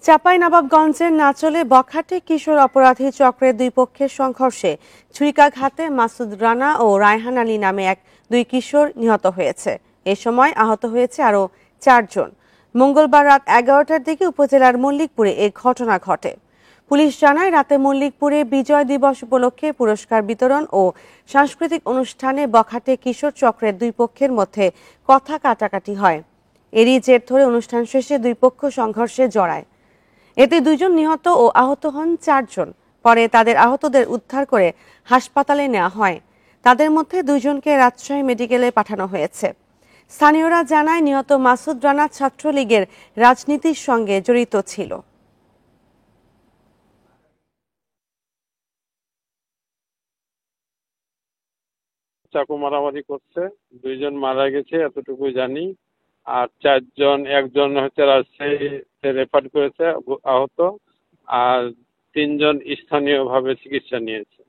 চাঁপাইনবাবগঞ্জের নাচলে বখাটে কিশোর অপরাধী চক্রের দুই পক্ষের সংঘর্ষে ছুরিকাঘাতে মাসুদ রানা ও রায়হান আলী নামে দুই কিশোর নিহত হয়েছে। এ সময় আহত হয়েছে আরও 4 জন। মঙ্গলবার রাত 11টার দিকে উপজেলার মল্লিকপুরে এ ঘটনা ঘটে। পুলিশ জানায়, রাতে মল্লিকপুরে বিজয় দিবস উপলক্ষে পুরস্কার বিতরণ ও সাংস্কৃতিক অনুষ্ঠানে বখাটে কিশোর চক্রের দুই পক্ষের মধ্যে কথা কাটাকাটি হয়। এরই জের ধরে অনুষ্ঠান শেষে দুই পক্ষ সংঘর্ষে জড়ায়। এতে 2 জন নিহত ও আহত হন 4 জন। পরে তাদের আহতদের উদ্ধার করে হাসপাতালে নেওয়া হয়। তাদের মধ্যে 2 জনকে রাজশাহী মেডিকেলে পাঠানো হয়েছে। স্থানীয়রা জানায়, নিহত মাসুদ রানা ছাত্রলীগের রাজনীতির সঙ্গে জড়িত ছিল। চাকু মারামারি করছে, 2 জন মারা গেছে এতটুকু জানি। আর 4 জন, একজন হচ্ছে রাজশাহীতে রেফার করেছে আহত, আর 3 জন স্থানীয়ভাবে চিকিৎসা নিয়েছে।